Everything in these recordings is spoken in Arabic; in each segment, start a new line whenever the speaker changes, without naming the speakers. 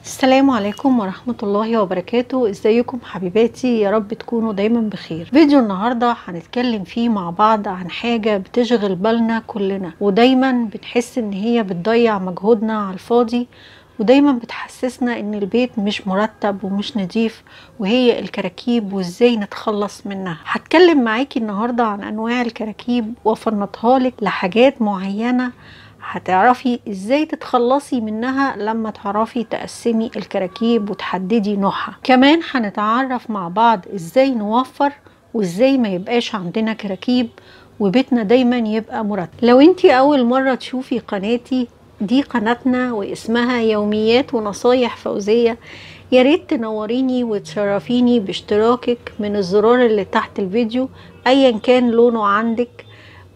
السلام عليكم ورحمة الله وبركاته. ازيكم حبيباتي؟ يا رب تكونوا دايما بخير. فيديو النهاردة هنتكلم فيه مع بعض عن حاجة بتشغل بالنا كلنا، ودايما بنحس ان هي بتضيع مجهودنا على الفاضي، ودايما بتحسسنا ان البيت مش مرتب ومش نظيف، وهي الكراكيب وازاي نتخلص منها. هتكلم معاكي النهاردة عن انواع الكراكيب وافنطها لك لحاجات معينة هتعرفي ازاي تتخلصي منها لما تعرفي تقسمي الكراكيب وتحددي نوعها. كمان هنتعرف مع بعض ازاي نوفر وازاي ما يبقاش عندنا كراكيب وبيتنا دايما يبقى مرتب. لو انتي اول مرة تشوفي قناتي، دي قناتنا واسمها يوميات ونصايح فوزية. يا ريت تنوريني وتشرفيني باشتراكك من الزرار اللي تحت الفيديو ايا كان لونه عندك،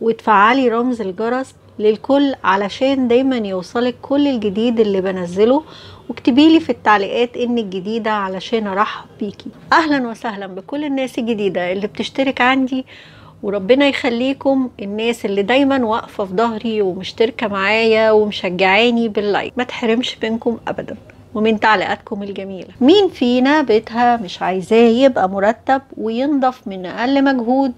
وتفعلي رمز الجرس للكل علشان دايما يوصلك كل الجديد اللي بنزله، واكتبيلي في التعليقات انك جديدة علشان ارحب بيكي. اهلا وسهلا بكل الناس الجديدة اللي بتشترك عندي، وربنا يخليكم الناس اللي دايما واقفة في ظهري ومشتركة معايا ومشجعاني باللايك. ما تحرمش منكم ابدا ومن تعليقاتكم الجميلة. مين فينا بيتها مش عايزاه يبقى مرتب وينضف من اقل مجهود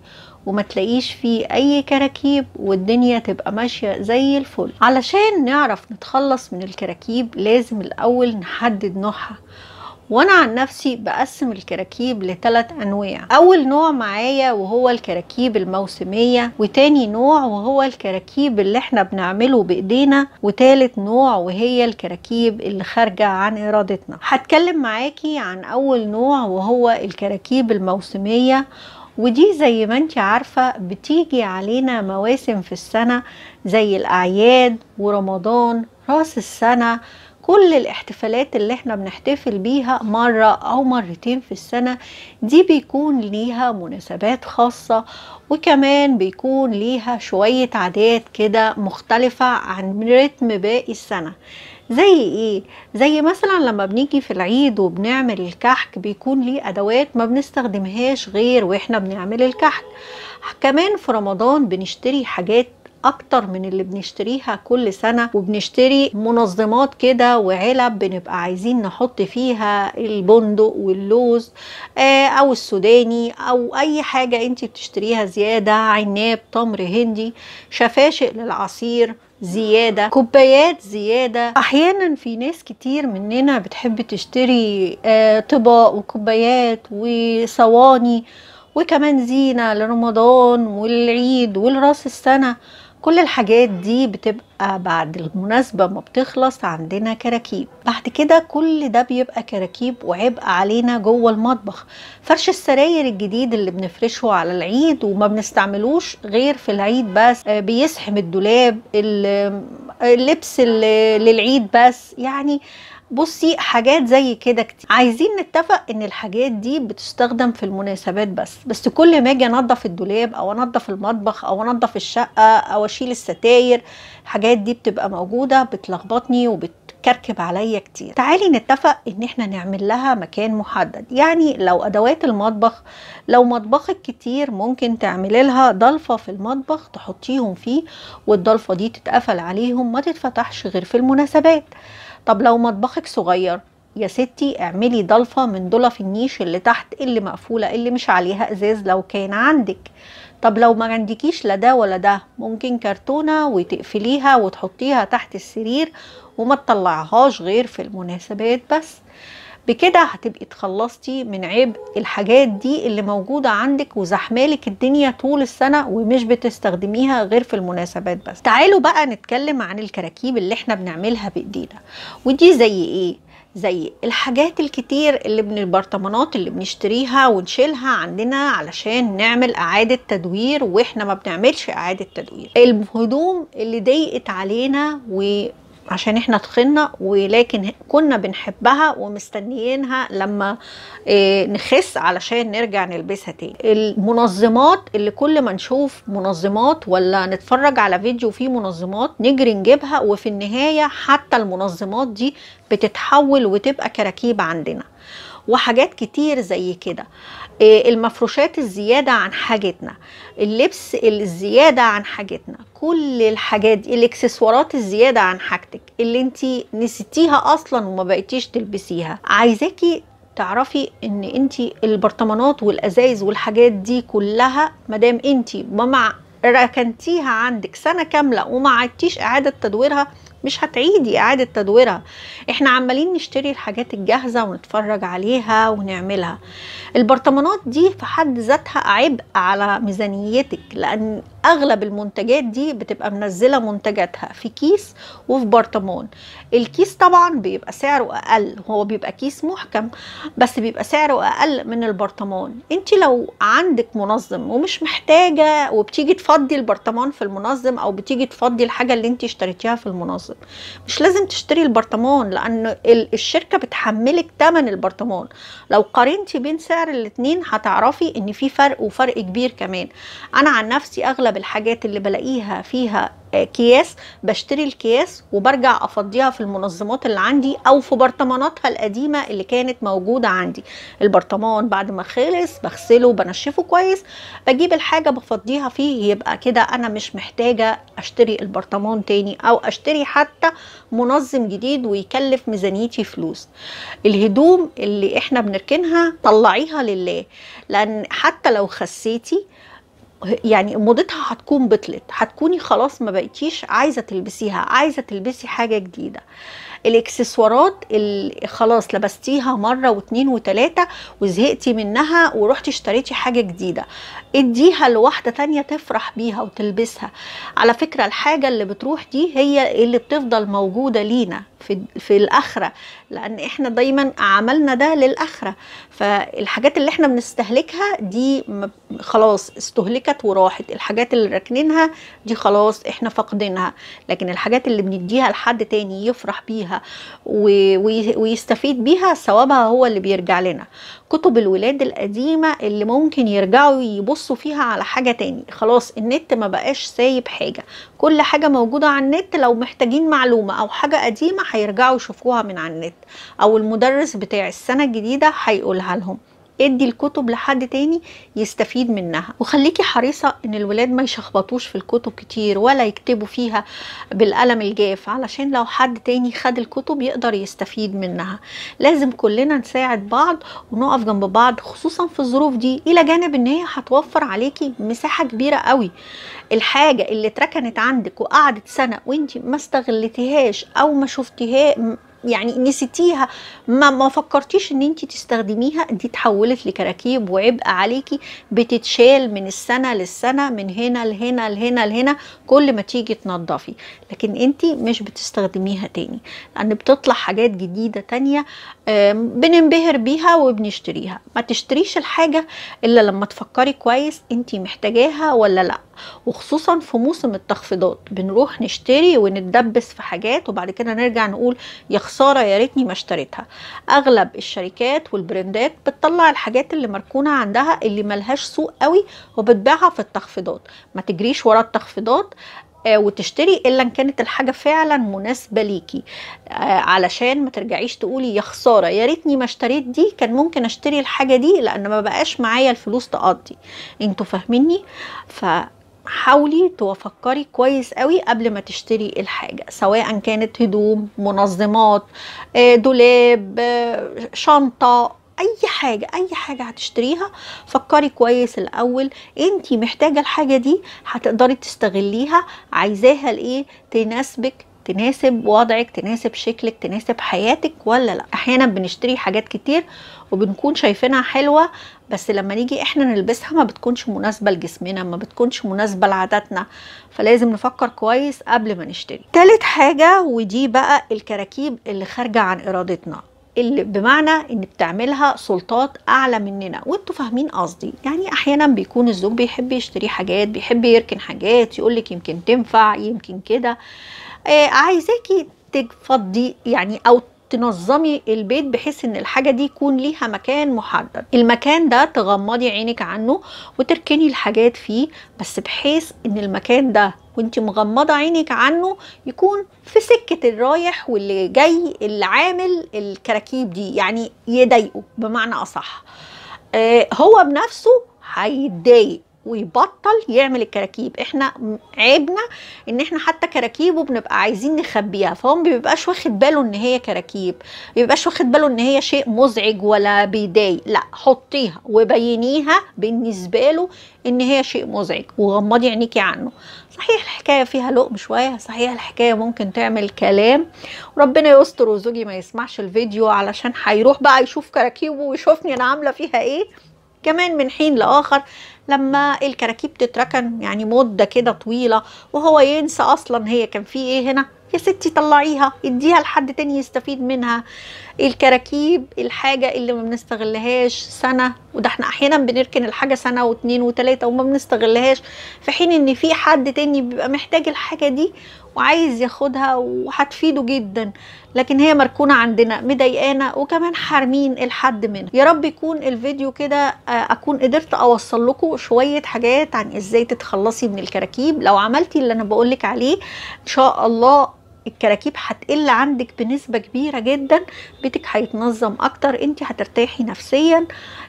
وما تلاقيش فيه اي كراكيب والدنيا تبقى ماشية زي الفل؟ علشان نعرف نتخلص من الكراكيب لازم الاول نحدد نوعها. وانا عن نفسي بقسم الكراكيب ل3 انواع. اول نوع معايا وهو الكراكيب الموسمية، وتاني نوع وهو الكراكيب اللي احنا بنعمله بايدينا، وتالت نوع وهي الكراكيب اللي خارجة عن ارادتنا. هتكلم معاكي عن اول نوع وهو الكراكيب الموسمية، ودي زي ما انت عارفة بتيجي علينا مواسم في السنة زي الأعياد ورمضان، راس السنة، كل الاحتفالات اللي احنا بنحتفل بيها مرة أو مرتين في السنة، دي بيكون ليها مناسبات خاصة، وكمان بيكون ليها شوية عادات كده مختلفة عن رتم باقي السنة. زي ايه؟ زي مثلا لما بنيجي في العيد وبنعمل الكحك بيكون ليه ادوات ما بنستخدمهاش غير واحنا بنعمل الكحك. كمان في رمضان بنشتري حاجات اكتر من اللي بنشتريها كل سنة، وبنشتري منظمات كده وعلب بنبقى عايزين نحط فيها البندق واللوز او السوداني او اي حاجة انت بتشتريها زيادة، عناب، تمر هندي، شفاشق للعصير زيادة، كوبايات زيادة. احيانا في ناس كتير مننا بتحب تشتري طبق وكوبايات وصواني، وكمان زينة لرمضان والعيد والراس السنة. كل الحاجات دي بتبقى بعد المناسبة ما بتخلص عندنا كراكيب. بعد كده كل ده بيبقى كراكيب وعبء علينا جوه المطبخ. فرش السراير الجديد اللي بنفرشه على العيد وما بنستعملوش غير في العيد بس، بيسحم الدولاب، اللبس للعيد بس. يعني بصي حاجات زي كده كتير. عايزين نتفق ان الحاجات دي بتستخدم في المناسبات بس كل ما اجي انضف الدولاب او انضف المطبخ او انضف الشقة او اشيل الستاير، الحاجات دي بتبقى موجودة بتلخبطني وبتكركب عليا كتير. تعالي نتفق ان احنا نعمل لها مكان محدد. يعني لو ادوات المطبخ، لو مطبخك كتير ممكن تعملي لها ضلفة في المطبخ تحطيهم فيه، والضلفة دي تتقفل عليهم ما تتفتحش غير في المناسبات. طب لو مطبخك صغير يا ستي اعملي ضلفة من ضلف النيش اللي تحت اللي مقفولة اللي مش عليها ازاز لو كان عندك. طب لو ما عندكيش لا ده ولا ده، ممكن كرتونة وتقفليها وتحطيها تحت السرير وما تطلعهاش غير في المناسبات بس. بكده هتبقي اتخلصتي من عبء الحاجات دي اللي موجودة عندك وزحمالك الدنيا طول السنة ومش بتستخدميها غير في المناسبات بس. تعالوا بقى نتكلم عن الكراكيب اللي احنا بنعملها بايدينا، ودي زي ايه؟ زي الحاجات الكتير اللي من البرطمانات اللي بنشتريها ونشيلها عندنا علشان نعمل اعادة تدوير واحنا ما بنعملش اعادة تدوير. الهدوم اللي ضيقت علينا عشان احنا تخنا ولكن كنا بنحبها ومستنيينها لما نخس علشان نرجع نلبسها تاني. المنظمات اللي كل ما نشوف منظمات ولا نتفرج على فيديو فيه منظمات نجري نجيبها، وفي النهاية حتى المنظمات دي بتتحول وتبقى كراكيب عندنا. وحاجات كتير زي كده. المفروشات الزيادة عن حاجتنا، اللبس الزيادة عن حاجتنا، كل الحاجات دي، الاكسسوارات الزيادة عن حاجتك اللي انتي نسيتيها اصلا وما بقيتيش تلبسيها. عايزاكي تعرفي ان انتي البرطمانات والازايز والحاجات دي كلها مادام انتي ركنتيها عندك سنة كاملة وما عدتيش اعادة تدويرها، مش هتعيدي اعادة تدويرها. احنا عمالين نشتري الحاجات الجاهزة ونتفرج عليها ونعملها. البرطمانات دي في حد ذاتها عبء على ميزانيتك، لان اغلب المنتجات دي بتبقى منزلة منتجاتها في كيس وفي برطمان. الكيس طبعا بيبقى سعره اقل، هو بيبقى كيس محكم بس بيبقى سعره اقل من البرطمان. انت لو عندك منظم ومش محتاجة وبتيجي تفضي البرطمان في المنظم او بتيجي تفضي الحاجة اللي انت اشتريتيها في المنظم، مش لازم تشتري البرطمان، لان الشركة بتحملك ثمن البرطمان. لو قارنتي بين سعر الاتنين هتعرفي ان في فرق، وفرق كبير كمان. انا عن نفسي اغلب الحاجات اللي بلاقيها فيها اكياس بشتري الكياس وبرجع افضيها في المنظمات اللي عندي او في برطماناتها القديمه اللي كانت موجوده عندي. البرطمان بعد ما خلص بغسله وبنشفه كويس، بجيب الحاجه بفضيها فيه، يبقى كده انا مش محتاجه اشتري البرطمان تاني او اشتري حتى منظم جديد ويكلف ميزانيتي فلوس. الهدوم اللي احنا بنركنها طلعيها لله، لان حتى لو خسيتي يعني موضتها هتكون بطلت، هتكوني خلاص ما بقيتيش عايزه تلبسيها، عايزه تلبسي حاجه جديده. الاكسسوارات اللي خلاص لبستيها مره واتنين وتلاته وزهقتي منها ورحتي اشتريتي حاجه جديده، اديها لواحده تانية تفرح بيها وتلبسها. على فكره الحاجه اللي بتروح دي هي اللي بتفضل موجوده لينا في الاخره، لان احنا دايما عملنا ده للاخره. فالحاجات اللي احنا بنستهلكها دي خلاص استهلكت وراحت، الحاجات اللي راكنينها دي خلاص احنا فقدينها. لكن الحاجات اللي بنديها لحد تاني يفرح بيها ويستفيد بيها، ثوابها هو اللي بيرجع لنا. كتب الولاد القديمة اللي ممكن يرجعوا يبصوا فيها على حاجة تاني، خلاص النت ما بقاش سايب حاجة، كل حاجة موجودة على النت. لو محتاجين معلومة او حاجة قديمة هيرجعوا يشوفوها من على النت، او المدرس بتاع السنة الجديدة هيقولها لهم. ادي الكتب لحد تاني يستفيد منها، وخليكي حريصة ان الولاد ما يشخبطوش في الكتب كتير ولا يكتبوا فيها بالقلم الجاف، علشان لو حد تاني خد الكتب يقدر يستفيد منها. لازم كلنا نساعد بعض ونقف جنب بعض، خصوصا في الظروف دي، الى جانب ان هي هتوفر عليكي مساحة كبيرة قوي. الحاجة اللي اتركنت عندك وقعدت سنة وانتي ما استغلتيهاش او ما شفتيها، يعني نسيتيها، ما فكرتيش ان انتي تستخدميها، دي تحولت لكراكيب وعبء عليكي، بتتشال من السنة للسنة، من هنا لهنا لهنا لهنا، كل ما تيجي تنظفي. لكن انتي مش بتستخدميها تاني، لان بتطلع حاجات جديدة تانية بننبهر بيها وبنشتريها. ما تشتريش الحاجة الا لما تفكري كويس انتي محتاجاها ولا لا. وخصوصا في موسم التخفيضات بنروح نشتري ونتدبس في حاجات وبعد كده نرجع نقول يا خساره يا ريتني ما اشتريتها. اغلب الشركات والبراندات بتطلع الحاجات اللي مركونه عندها اللي ملهاش سوق قوي وبتبيعها في التخفيضات. ما تجريش ورا التخفيضات وتشتري الا ان كانت الحاجه فعلا مناسبه ليكي، علشان ما ترجعيش تقولي يا خساره يا ريتني ما اشتريت دي، كان ممكن اشتري الحاجه دي لان ما بقاش معايا الفلوس تقضي. انتوا فاهميني؟ حاولي تفكري كويس قوي قبل ما تشتري الحاجة، سواء كانت هدوم، منظمات، دولاب، شنطة، اي حاجة هتشتريها فكري كويس الاول انتي محتاجة الحاجة دي، هتقدري تستغليها، عايزاها لايه، تناسبك، تناسب وضعك، تناسب شكلك، تناسب حياتك ولا لا. احيانا بنشتري حاجات كتير وبنكون شايفينها حلوة، بس لما نيجي احنا نلبسها ما بتكونش مناسبة لجسمنا، ما بتكونش مناسبة لعاداتنا. فلازم نفكر كويس قبل ما نشتري. تالت حاجة، ودي بقى الكراكيب اللي خارجة عن ارادتنا، اللي بمعنى ان بتعملها سلطات اعلى مننا، وانتوا فاهمين قصدي. يعني احيانا بيكون الزوج بيحب يشتري حاجات، بيحب يركن حاجات، يقولك يمكن تنفع يمكن كده، عايزاكي تفضي يعني او تنظمي البيت بحيث ان الحاجه دي يكون ليها مكان محدد. المكان ده تغمضي عينك عنه وتركني الحاجات فيه، بس بحيث ان المكان ده وانت مغمضه عينك عنه يكون في سكه الرايح واللي جاي اللي عامل الكراكيب دي، يعني يضايقه بمعنى اصح. هو بنفسه هيتضايق ويبطل يعمل الكراكيب. احنا عيبنا ان احنا حتى كراكيبه بنبقى عايزين نخبيها، فهو ما بيبقاش واخد باله ان هي كراكيب، ما بيبقاش واخد باله ان هي شيء مزعج ولا بيضايق. لا، حطيها وبينيها بالنسبه له ان هي شيء مزعج وغمضي عينيكي عنه. صحيح الحكايه فيها لقم شويه، صحيح الحكايه ممكن تعمل كلام، وربنا يستر وزوجي ما يسمعش الفيديو علشان هيروح بقى يشوف كراكيبه ويشوفني انا عامله فيها ايه. كمان من حين لاخر لما الكراكيب تتركن يعني مده كده طويله وهو ينسى اصلا هي كان في ايه هنا، يا ستي طلعيها اديها لحد تاني يستفيد منها. الكراكيب الحاجه اللي ما بنستغلهاش سنه، وده احنا احيانا بنركن الحاجه سنه واتنين وتلاته وما بنستغلهاش، في حين ان في حد تاني بيبقى محتاج الحاجه دي وعايز ياخدها وهتفيده جدا، لكن هي مركونه عندنا مضايقانا وكمان حارمين الحد منها. يا رب يكون الفيديو كده اكون قدرت اوصل لكم شويه حاجات عن ازاي تتخلصي من الكراكيب. لو عملتي اللي انا بقولك عليه ان شاء الله الكراكيب هتقل عندك بنسبة كبيرة جدا، بيتك هيتنظم اكتر، انت هترتاحي نفسيا.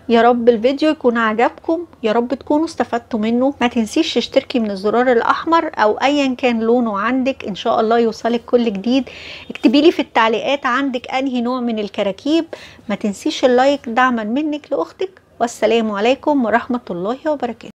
يا رب الفيديو يكون عجبكم، يا رب تكونوا استفدتوا منه. ما تنسيش تشتركي من الزرار الاحمر او ايا كان لونه عندك، ان شاء الله يوصلك كل جديد. اكتبي لي في التعليقات عندك انهي نوع من الكراكيب. ما تنسيش اللايك دعما منك لاختك، والسلام عليكم ورحمة الله وبركاته.